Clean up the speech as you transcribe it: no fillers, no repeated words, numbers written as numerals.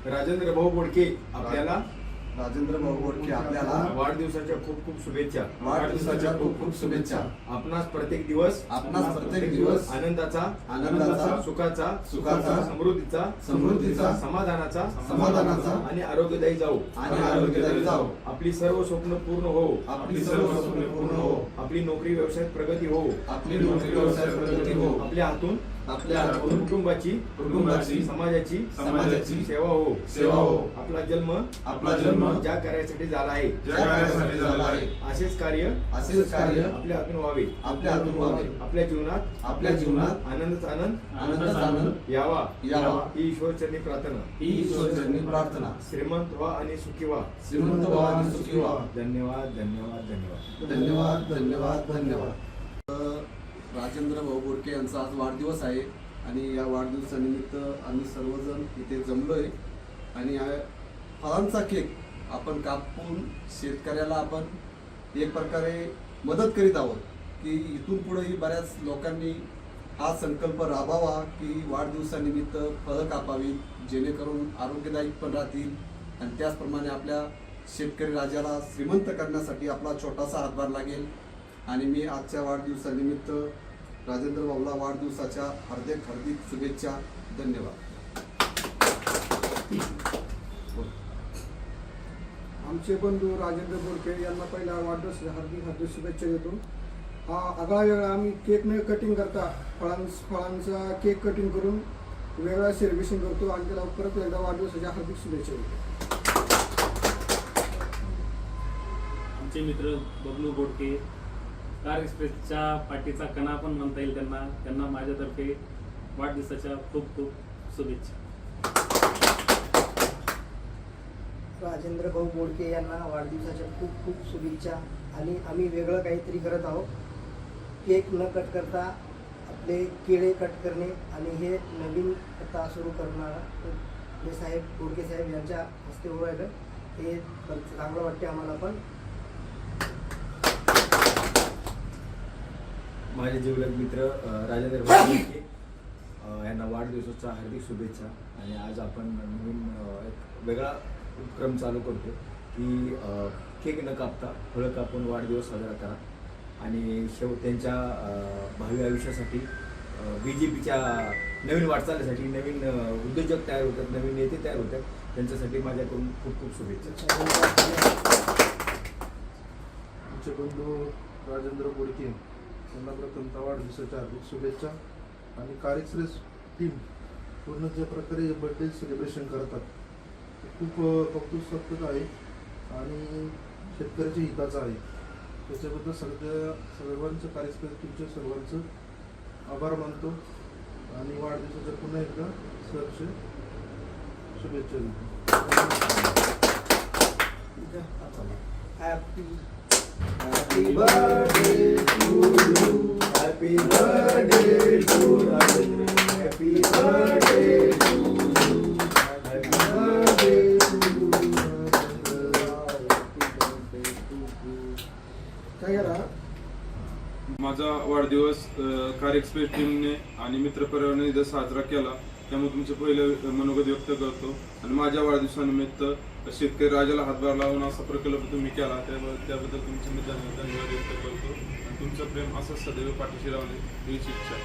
राजेंद्र भाऊ बोडके आपल्याला वाढदिवसाच्या खूप खूप शुभेच्छा. आपणास प्रत्येक दिवस आनंदाचा सुखाचा समृद्धीचा समाधानाचा आणि आरोग्यदायी जाऊ. आपली सर्व स्वप्न पूर्ण हो. आपली नोकरी व्यवसायात प्रगती हो. आपल्या हातून कुटुंबाची समाजाची सेवा हो. आपला जन्म ज्या कार्यासाठी झाला आहे असेच कार्य आपल्या हातून व्हावे. आपल्या जीवनात आनंद यावा ही ईश्वरचरणी प्रार्थना. श्रीमंत व्हा आणि सुखी व्हा. धन्यवाद. राजेंद्र भाऊ बोडके यांचा आज वाढदिवस आहे आणि या वाढदिवसानिमित्त आम्ही सर्वजण इथे जमलोय आणि फळांचा केक आपण कापून शेतकऱ्याला आपण एक प्रकारे मदत करीत आहोत की इथून पुढेही बऱ्याच लोकांनी हा संकल्प राबवावा की वाढदिवसानिमित्त फळं कापावीत जेणेकरून आरोग्यदायी पण राहतील आणि त्याचप्रमाणे आपल्या शेतकरी राजाला श्रीमंत करण्यासाठी आपला छोटासा हातभार लागेल. आणि मी आजच्या वाढदिवसानिमित्त राजेंद्र भाऊला वाढदिवसाच्या हार्दिक शुभेच्छा. धन्यवाद. आमचे बंधू राजेंद्र बोडके यांना पहिला वाढदिवसाच्या हार्दिक शुभेच्छा देतो. हा आगळा वेगळा आम्ही केक न कटिंग करता फळांचा केक कटिंग करून वेगळा सेलिब्रेशन करतो आणि त्याला परत एकदा वाढदिवसाच्या हार्दिक शुभेच्छा देतो. आमचे मित्र बबलू बोडके कार एक्सप्रेसच्या पाठीचा कणा पण म्हणता येईल त्यांना माझ्यातर्फे वाढदिवसाच्या खूप खूप शुभेच्छा. राजेंद्र भाऊ बोडके यांना वाढदिवसाच्या खूप खूप शुभेच्छा. आणि आम्ही वेगळं काहीतरी करत आहोत. केक न कट करता आपले केळे कट करणे आणि हे नवीन आता सुरू करणारा साहेब बोडके साहेब यांच्या हस्ते होईल. हे चांगलं वाटते आम्हाला पण. माझे जिवलग मित्र राजेंद्र भाऊ बोडके यांना वाढदिवसाच्या हार्दिक शुभेच्छा. आणि आज आपण नवीन एक वेगळा उपक्रम चालू करतो की केक न कापता फळं कापून वाढदिवस साजरा करा आणि त्यांच्या भावी आयुष्यासाठी BJPच्या नवीन वाटचालीसाठी नवीन उद्योजक तयार होतात, नवीन नेते तयार होतात. त्यांच्यासाठी माझ्याकडून खूप खूप शुभेच्छा. आमचे बंधू राजेंद्र बोडके त्यांना प्रथमतः वाढदिवसाच्या हार्दिक शुभेच्छा. आणि कार एक्सप्रेस टीम पूर्ण ज्या प्रकारे बर्थडे सेलिब्रेशन करतात ते खूप कौतुक आहे आणि शेतकऱ्याच्या हिताचं आहे. त्याच्याबद्दल सर्वांचं कार एक्सप्रेस टीमच्या सर्वांचं आभार मानतो आणि वाढदिवसाच्या पुन्हा एकदा सरचे शुभेच्छा देतो. Happy birthday to you. Happy birthday to Rajendra. Happy birthday to you. Happy birthday to काय करा. माझा वाढदिवस कार एक्सप्रेस टीमने आणि मित्रपरिवाराने इथं साजरा केला त्यामुळे तुमचे पहिले मनोगत व्यक्त करतो. आणि माझ्या वाढदिवसानिमित्त शेतकरी राजाला हातभार लावून असा प्रकल्प तुम्ही केला त्याबद्दल तुमचे मी धन्यवाद व्यक्त करतो. आणि तुमचं प्रेम असंच सदैव पाठीशी राहणे हीच इच्छा.